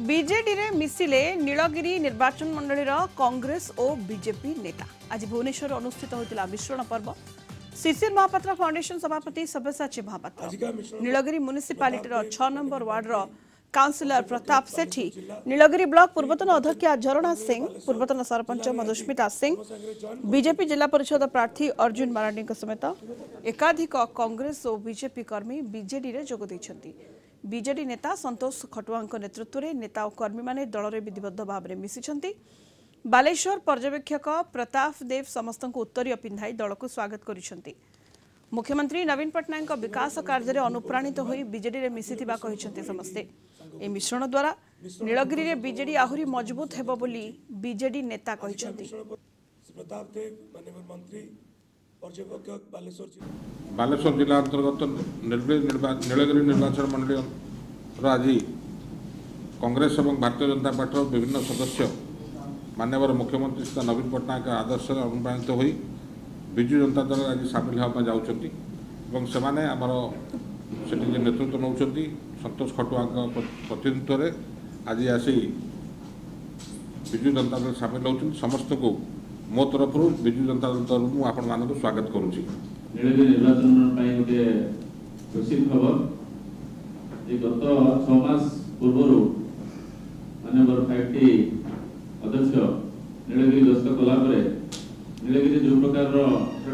BJD रे मिसिले नीलगिरी निर्वाचन मंडलीर कांग्रेस और बीजेपी नेता आज भुवनेश्वर अनुष्ठित होता मिश्रण पर्व शिशिर महापात्र फाउंडेशन सभापति सब्यसाची महापात्र नीलगिरी म्युनिसिपालिटीर 6 नंबर वार्डर काउंसिलर प्रताप सेठी नीलगिरी ब्लॉक पूर्वतन अध्यक्षा झरणा सिंह पूर्वतन सरपंच मधुस्मिता सिंह बीजेपी जिला परिषद प्रार्थी अर्जुन मारांडी समेत एकाधिक कांग्रेस और बीजेपी कर्मी बीजेडी रे जोग दैछन्ति। बीजेडी नेता संतोष खटुआ नेतृत्व में नेता और कर्मी माने दल में विधिबद्ध भाव में मिशिछन्ति। बालेश्वर पर्यवेक्षक प्रताप देव समस्त उत्तरीय पिंधाई दल को स्वागत करिसेंति। मुख्यमंत्री नवीन पट्टनायक विकास कार्य में अनुप्राणित होई बीजेडी रे मिसिथिबा कहिसेंति समस्ते। ए मिश्रण द्वारा नीलगिरी रे बीजेडी आहुरी मजबूत हेबो बोली बीजेडी नेता कहिसेंति। बालेश्वर जिला अंतर्गत नीलगिरी निर्वाचन मंडली आज कांग्रेस और भारतीय जनता पार्टी विभिन्न सदस्य माननीय मुख्यमंत्री श्री नवीन पट्टनायक आदर्श अनुप्राणित हो विजु जनता दल आज सामिल होगा जाऊँगी से आमर से नेतृत्व नौ संतोष खटुआ प्रतिनिधित्व में आज आसी विजु जनता दल सामिल होती समस्त को मो तरफ विजु जनता दल तरफ मुझे आपण मान स्वागत करुँची। नीलगिरी निर्वाचन गोटे खुशी खबर गत 6 मास पूर्व माननीय फैक्ट्री अध्यक्ष नीलगिरी गस्त कलापर नीलगिरी जो प्रकार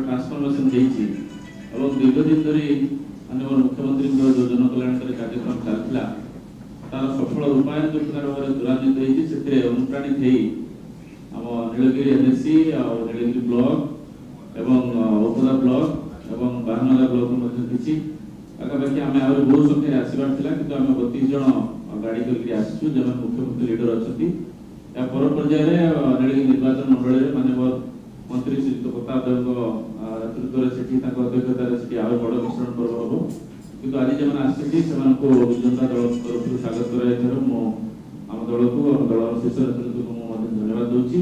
ट्रांसफॉर्मेशन दीर्घ दिन धरी माननीय मुख्यमंत्री जो जनकल्याणकारी कार्यक्रम चलता तार सफल रूपायन जो प्रकार त्वरान्वित होती अनुप्राणित आम नीलगिरी एनएससी और नीलगिरी ब्लॉक एवं औपदा ब्लॉक एवं बाहनगा ब्लॉक किसी पाखापाखि आम आ बहुत संख्यार आसबार कि आम 32 जन गाड़ी करके आसचु जो मुख्यमंत्री लीडर अच्छा या पर पर्यायर नीलगिरी निर्वाचन मंडल में माननीय मंत्री श्री प्रताप देव नेतृत्व अध्यक्षतार आउ बड़ मिश्रण पर्व हम कि आज जो आसो जनता दल तरफ स्वागत कर दल को दल शीर्ष नेतृत्व को धन्यवाद दूसरी।